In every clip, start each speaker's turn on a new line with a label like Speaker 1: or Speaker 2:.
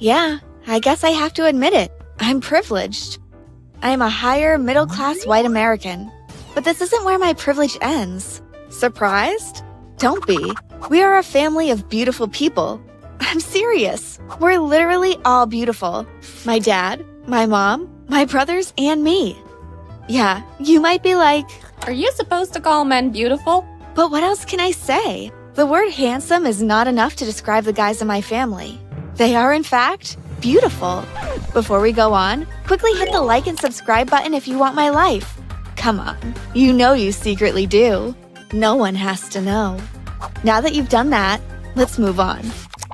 Speaker 1: Yeah, I guess I have to admit it. I'm privileged. I am a higher, middle-class white American. But this isn't where my privilege ends. Surprised? Don't be. We are a family of beautiful people. I'm serious. We're literally all beautiful. My dad, my mom, my brothers, and me. Yeah, you might be like,
Speaker 2: Are you supposed to call men beautiful?
Speaker 1: but what else can I say? The word handsome is not enough to describe the guys in my family. They are, in fact, beautiful. Before we go on, quickly hit the like and subscribe button if you want my life. Come on, you know you secretly do. No one has to know. Now that you've done that, let's move on.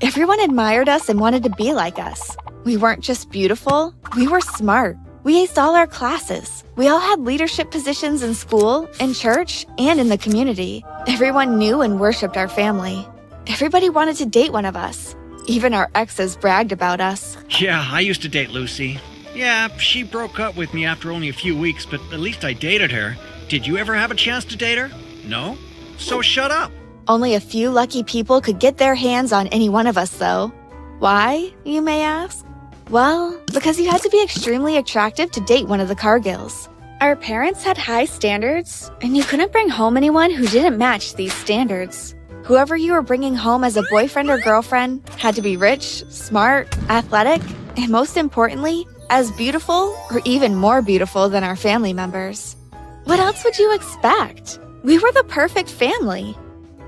Speaker 1: Everyone admired us and wanted to be like us. We weren't just beautiful, we were smart. We aced all our classes. We all had leadership positions in school, in church, and in the community. Everyone knew and worshipped our family. Everybody wanted to date one of us. Even our exes bragged about us.
Speaker 3: Yeah, I used to date Lucy. Yeah, she broke up with me after only a few weeks, but at least I dated her. Did you ever have a chance to date her? No? So shut up.
Speaker 1: Only a few lucky people could get their hands on any one of us, though. Why, you may ask? Well, because you had to be extremely attractive to date one of the Cargills. Our parents had high standards, and you couldn't bring home anyone who didn't match these standards. Whoever you were bringing home as a boyfriend or girlfriend had to be rich, smart, athletic, and most importantly, as beautiful or even more beautiful than our family members. What else would you expect? We were the perfect family.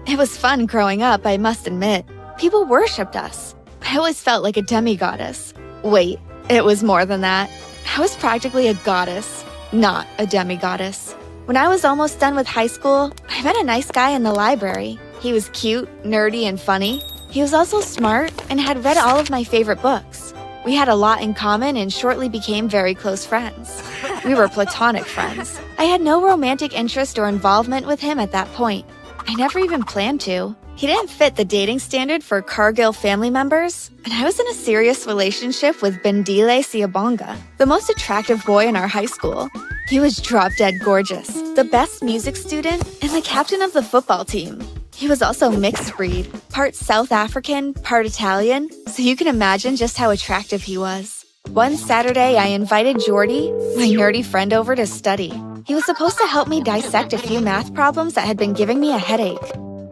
Speaker 1: It was fun growing up, I must admit. People worshipped us. I always felt like a demigoddess. Wait, it was more than that. I was practically a goddess, not a demigoddess. When I was almost done with high school, I met a nice guy in the library. He was cute, nerdy, and funny. He was also smart and had read all of my favorite books. We had a lot in common and shortly became very close friends. We were platonic friends. I had no romantic interest or involvement with him at that point. I never even planned to. He didn't fit the dating standard for Cargill family members, and I was in a serious relationship with Bendile Siabonga, the most attractive boy in our high school. He was drop-dead gorgeous, the best music student, and the captain of the football team. He was also mixed breed, part South African, part Italian, so you can imagine just how attractive he was. One Saturday, I invited Jordy, my nerdy friend, over to study. He was supposed to help me dissect a few math problems that had been giving me a headache.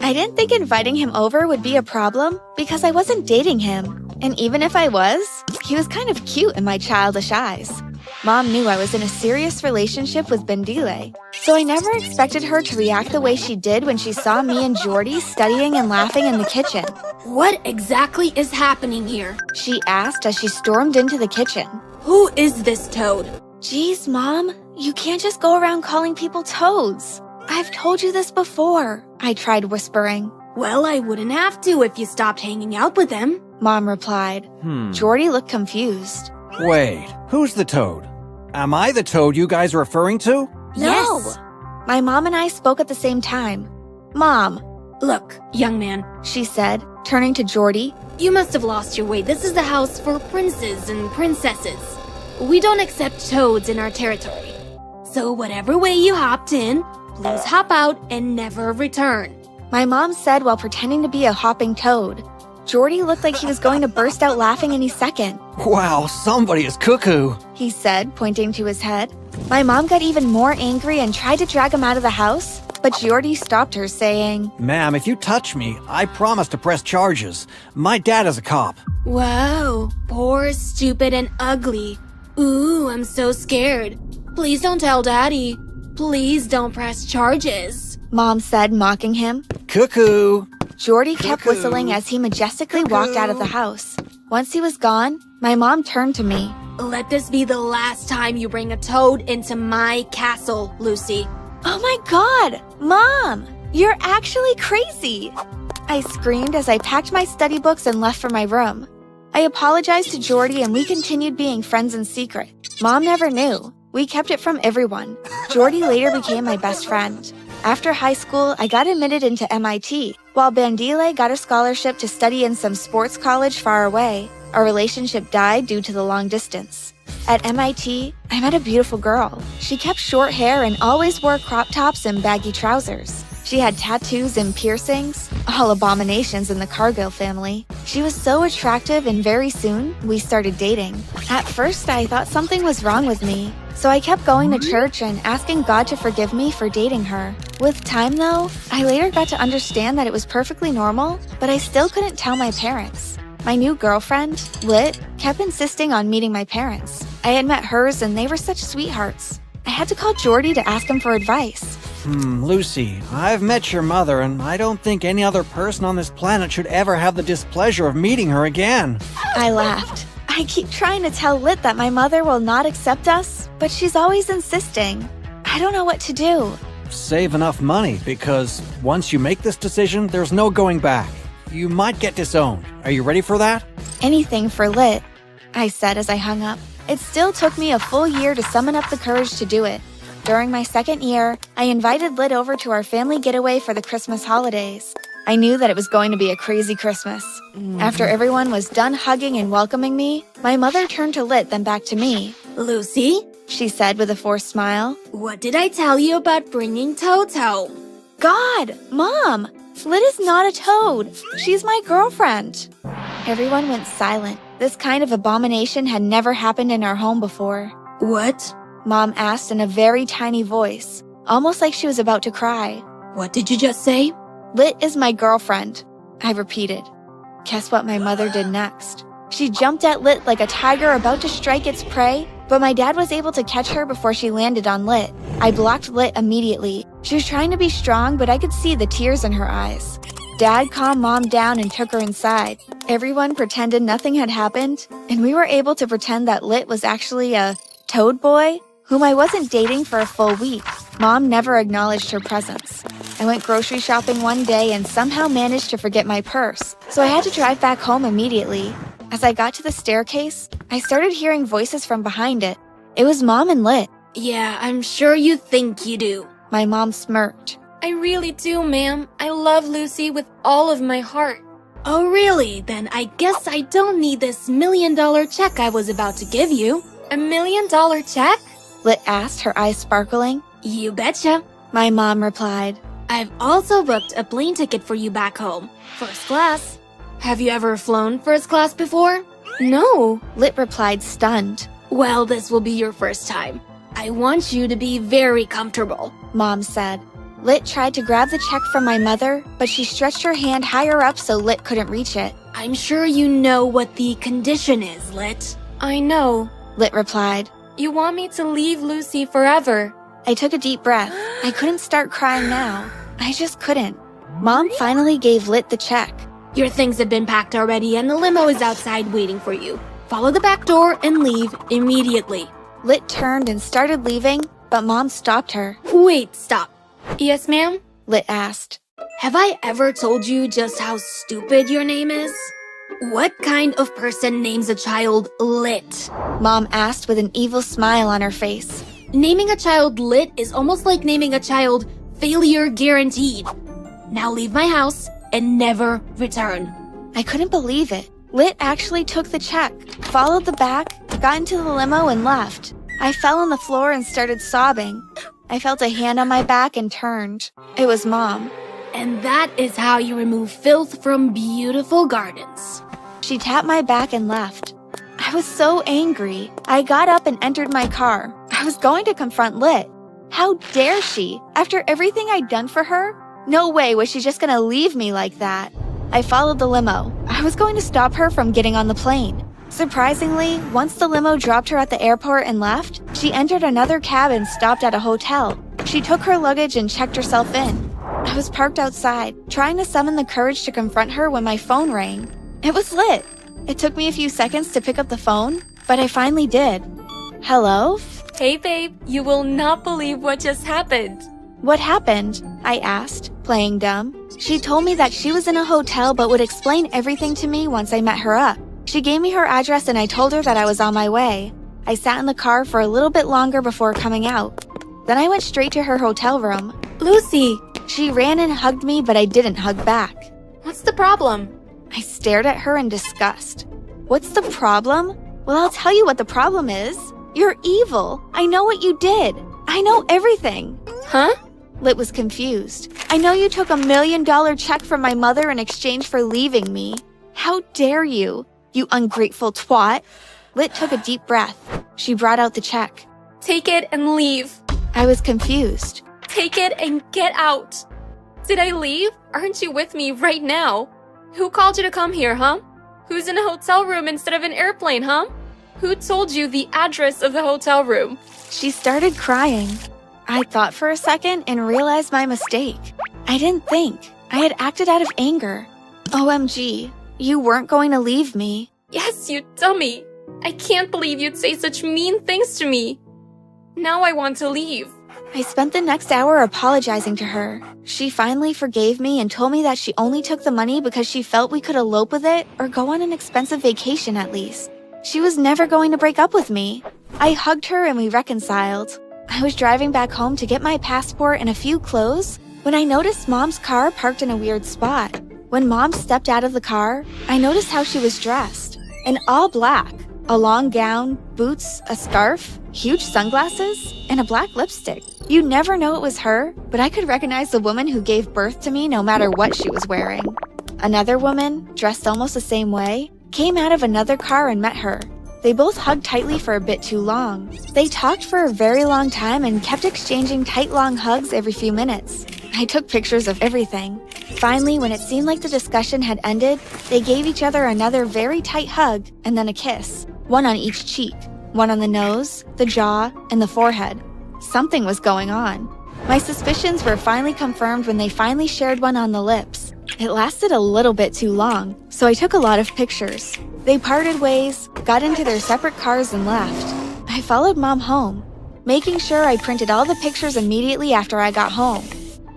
Speaker 1: I didn't think inviting him over would be a problem because I wasn't dating him. And even if I was, he was kind of cute in my childish eyes. Mom knew I was in a serious relationship with Bendile, so I never expected her to react the way she did when she saw me and Jordy studying and laughing in the kitchen.
Speaker 4: What exactly is happening here?
Speaker 1: She asked as she stormed into the kitchen.
Speaker 4: Who is this toad?
Speaker 1: Geez, Mom, you can't just go around calling people toads. I've told you this before, I tried whispering.
Speaker 4: Well, I wouldn't have to if you stopped hanging out with him.
Speaker 1: Mom replied. Jordy looked confused.
Speaker 5: Wait, who's the toad? Am I the toad you guys are referring to?
Speaker 1: No!
Speaker 4: Yes.
Speaker 1: My mom and I spoke at the same time. Mom,
Speaker 4: Look, young man,
Speaker 1: she said, turning to Jordy.
Speaker 4: you must have lost your way. This is the house for princes and princesses. We don't accept toads in our territory. So whatever way you hopped in, please hop out and never return.
Speaker 1: My mom said while pretending to be a hopping toad. Jordy looked like he was going to burst out laughing any second.
Speaker 5: Wow, somebody is cuckoo.
Speaker 1: He said, pointing to his head. My mom got even more angry and tried to drag him out of the house, but Jordy stopped her, saying,
Speaker 5: Ma'am, if you touch me, I promise to press charges. My dad is a cop.
Speaker 4: Whoa, poor, stupid, and ugly. Ooh, I'm so scared. Please don't tell Daddy. Please don't press charges.
Speaker 1: Mom said, mocking him.
Speaker 5: Cuckoo.
Speaker 1: Jordy kept whistling as he majestically walked out of the house. Once he was gone, my mom turned to me.
Speaker 4: Let this be the last time you bring a toad into my castle, Lucy.
Speaker 1: Oh my God! Mom! You're actually crazy! I screamed as I packed my study books and left for my room. I apologized to Jordy and we continued being friends in secret. Mom never knew. We kept it from everyone. Jordy later became my best friend. After high school, I got admitted into MIT, while Bandile got a scholarship to study in some sports college far away. Our relationship died due to the long distance. At MIT, I met a beautiful girl. She kept short hair and always wore crop tops and baggy trousers. She had tattoos and piercings, all abominations in the Cargill family. She was so attractive and very soon, we started dating. At first, I thought something was wrong with me, so I kept going to church and asking God to forgive me for dating her. With time though, I later got to understand that it was perfectly normal, but I still couldn't tell my parents. My new girlfriend, Lit, kept insisting on meeting my parents. I had met hers and they were such sweethearts. I had to call Jordy to ask him for advice.
Speaker 5: Lucy, I've met your mother, and I don't think any other person on this planet should ever have the displeasure of meeting her again.
Speaker 1: I laughed. I keep trying to tell Lit that my mother will not accept us, but she's always insisting. I don't know what to do.
Speaker 5: Save enough money, because once you make this decision, there's no going back. You might get disowned. Are you ready for that?
Speaker 1: Anything for Lit, I said as I hung up. It still took me a full year to summon up the courage to do it. During my second year, I invited Lit over to our family getaway for the Christmas holidays. I knew that it was going to be a crazy Christmas. After everyone was done hugging and welcoming me, my mother turned to Lit, then back to me.
Speaker 4: Lucy,
Speaker 1: She said with a forced smile.
Speaker 4: what did I tell you about bringing Toto?
Speaker 1: God, Mom, Lit is not a toad. She's my girlfriend. Everyone went silent. This kind of abomination had never happened in our home before.
Speaker 4: What?
Speaker 1: Mom asked in a very tiny voice, almost like she was about to cry.
Speaker 4: What did you just say?
Speaker 1: Lit is my girlfriend, I repeated. Guess what my mother did next? She jumped at Lit like a tiger about to strike its prey, but my dad was able to catch her before she landed on Lit. I blocked Lit immediately. She was trying to be strong, but I could see the tears in her eyes. Dad calmed Mom down and took her inside. Everyone pretended nothing had happened, and we were able to pretend that Lit was actually a toad boy whom I wasn't dating for a full week. Mom never acknowledged her presence. I went grocery shopping one day and somehow managed to forget my purse, so I had to drive back home immediately. As I got to the staircase, I started hearing voices from behind it. It was Mom and Lit.
Speaker 4: Yeah, I'm sure you think you do.
Speaker 1: My mom smirked.
Speaker 2: I really do, ma'am. I love Lucy with all of my heart.
Speaker 4: Oh, really? Then I guess I don't need this $1 million check I was about to give you.
Speaker 2: $1 million check?
Speaker 1: Lit asked, her eyes sparkling.
Speaker 4: You betcha.
Speaker 1: My mom replied.
Speaker 4: I've also booked a plane ticket for you back home. First class. Have you ever flown first class before?
Speaker 2: No.
Speaker 1: Lit replied, stunned.
Speaker 4: Well, this will be your first time. I want you to be very comfortable.
Speaker 1: Mom said. Lit tried to grab the check from my mother, but she stretched her hand higher up so Lit couldn't reach it.
Speaker 4: I'm sure you know what the condition is, Lit.
Speaker 2: I know.
Speaker 1: Lit replied.
Speaker 2: You want me to leave Lucy forever.
Speaker 1: I took a deep breath. I couldn't start crying now. I just couldn't. Mom finally gave Lit the check.
Speaker 4: Your things have been packed already and the limo is outside waiting for you. Follow the back door and leave immediately.
Speaker 1: Lit turned and started leaving, but Mom stopped her.
Speaker 4: Wait, stop.
Speaker 2: Yes, ma'am?
Speaker 1: Lit asked.
Speaker 4: Have I ever told you just how stupid your name is? What kind of person names a child Lit?
Speaker 1: Mom asked with an evil smile on her face.
Speaker 4: Naming a child Lit is almost like naming a child failure guaranteed. Now leave my house and never return.
Speaker 1: I couldn't believe it. Lit actually took the check, followed the back, got into the limo and left. I fell on the floor and started sobbing. I felt a hand on my back and turned. It was Mom.
Speaker 4: And that is how you remove filth from beautiful gardens.
Speaker 1: She tapped my back and left. I was so angry. I got up and entered my car. I was going to confront Lit. How dare she? After everything I'd done for her? No way was she just gonna leave me like that. I followed the limo. I was going to stop her from getting on the plane. Surprisingly, once the limo dropped her at the airport and left, she entered another cab and stopped at a hotel. She took her luggage and checked herself in. I was parked outside, trying to summon the courage to confront her when my phone rang. It was Lit. It took me a few seconds to pick up the phone, but I finally did. Hello?
Speaker 2: Hey, babe. You will not believe what just happened.
Speaker 1: What happened? I asked, playing dumb. She told me that she was in a hotel but would explain everything to me once I met her up. She gave me her address and I told her that I was on my way. I sat in the car for a little bit longer before coming out. Then I went straight to her hotel room.
Speaker 2: Lucy,
Speaker 1: She ran and hugged me, but I didn't hug back.
Speaker 2: what's the problem?
Speaker 1: I stared at her in disgust. What's the problem? Well, I'll tell you what the problem is. You're evil. I know what you did. I know everything.
Speaker 2: Huh?
Speaker 1: Lit was confused. I know you took $1 million check from my mother in exchange for leaving me. How dare you, you ungrateful twat. Lit took a deep breath. She brought out the check.
Speaker 2: Take it and leave.
Speaker 1: I was confused.
Speaker 2: Take it and get out. Did I leave? Aren't you with me right now? Who called you to come here, huh? Who's in a hotel room instead of an airplane, huh? Who told you the address of the hotel room?
Speaker 1: She started crying. I thought for a second and realized my mistake. I didn't think. I had acted out of anger. OMG, you weren't going to leave me.
Speaker 2: Yes, you dummy. I can't believe you'd say such mean things to me. Now I want to leave.
Speaker 1: I spent the next hour apologizing to her. She finally forgave me and told me that she only took the money because she felt we could elope with it or go on an expensive vacation at least. She was never going to break up with me. I hugged her and we reconciled. I was driving back home to get my passport and a few clothes when I noticed Mom's car parked in a weird spot. When Mom stepped out of the car, I noticed how she was dressed. In all black. A long gown, boots, a scarf, huge sunglasses, and a black lipstick. You never know it was her, but I could recognize the woman who gave birth to me no matter what she was wearing. Another woman, dressed almost the same way, came out of another car and met her. They both hugged tightly for a bit too long. They talked for a very long time and kept exchanging tight long hugs every few minutes. I took pictures of everything. Finally, when it seemed like the discussion had ended, they gave each other another very tight hug and then a kiss. One on each cheek, one on the nose, the jaw, and the forehead. Something was going on. My suspicions were finally confirmed when they finally shared one on the lips. It lasted a little bit too long, so I took a lot of pictures. They parted ways, got into their separate cars and left. I followed Mom home, making sure I printed all the pictures immediately after I got home.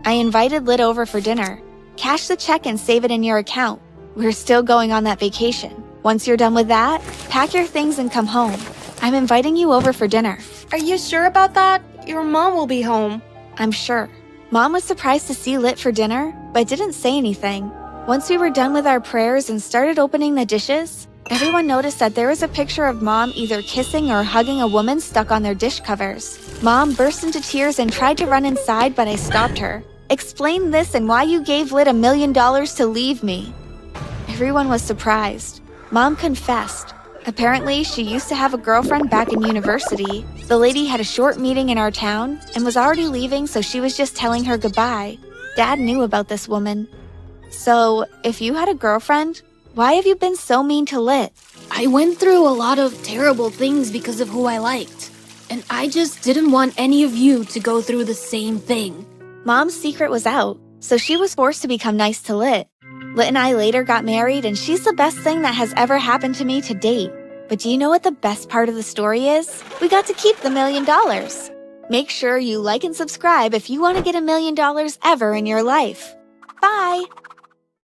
Speaker 1: I invited Lit over for dinner. Cash the check and save it in your account. We're still going on that vacation. Once you're done with that, pack your things and come home. I'm inviting you over for dinner.
Speaker 2: Are you sure about that? Your mom will be home.
Speaker 1: I'm sure. Mom was surprised to see Lit for dinner, but didn't say anything. Once we were done with our prayers and started opening the dishes, everyone noticed that there was a picture of Mom either kissing or hugging a woman stuck on their dish covers. Mom burst into tears and tried to run inside, but I stopped her. Explain this and why you gave Lit $1 million to leave me. Everyone was surprised. Mom confessed. Apparently, she used to have a girlfriend back in university. The lady had a short meeting in our town and was already leaving, so she was just telling her goodbye. Dad knew about this woman. So, if you had a girlfriend, why have you been so mean to Lit?
Speaker 4: I went through a lot of terrible things because of who I liked. And I just didn't want any of you to go through the same thing.
Speaker 1: Mom's secret was out, so she was forced to become nice to Lit. Lit and I later got married, and she's the best thing that has ever happened to me to date. But do you know what the best part of the story is? We got to keep the $1 million. Make sure you like and subscribe if you want to get $1 million ever in your life. Bye!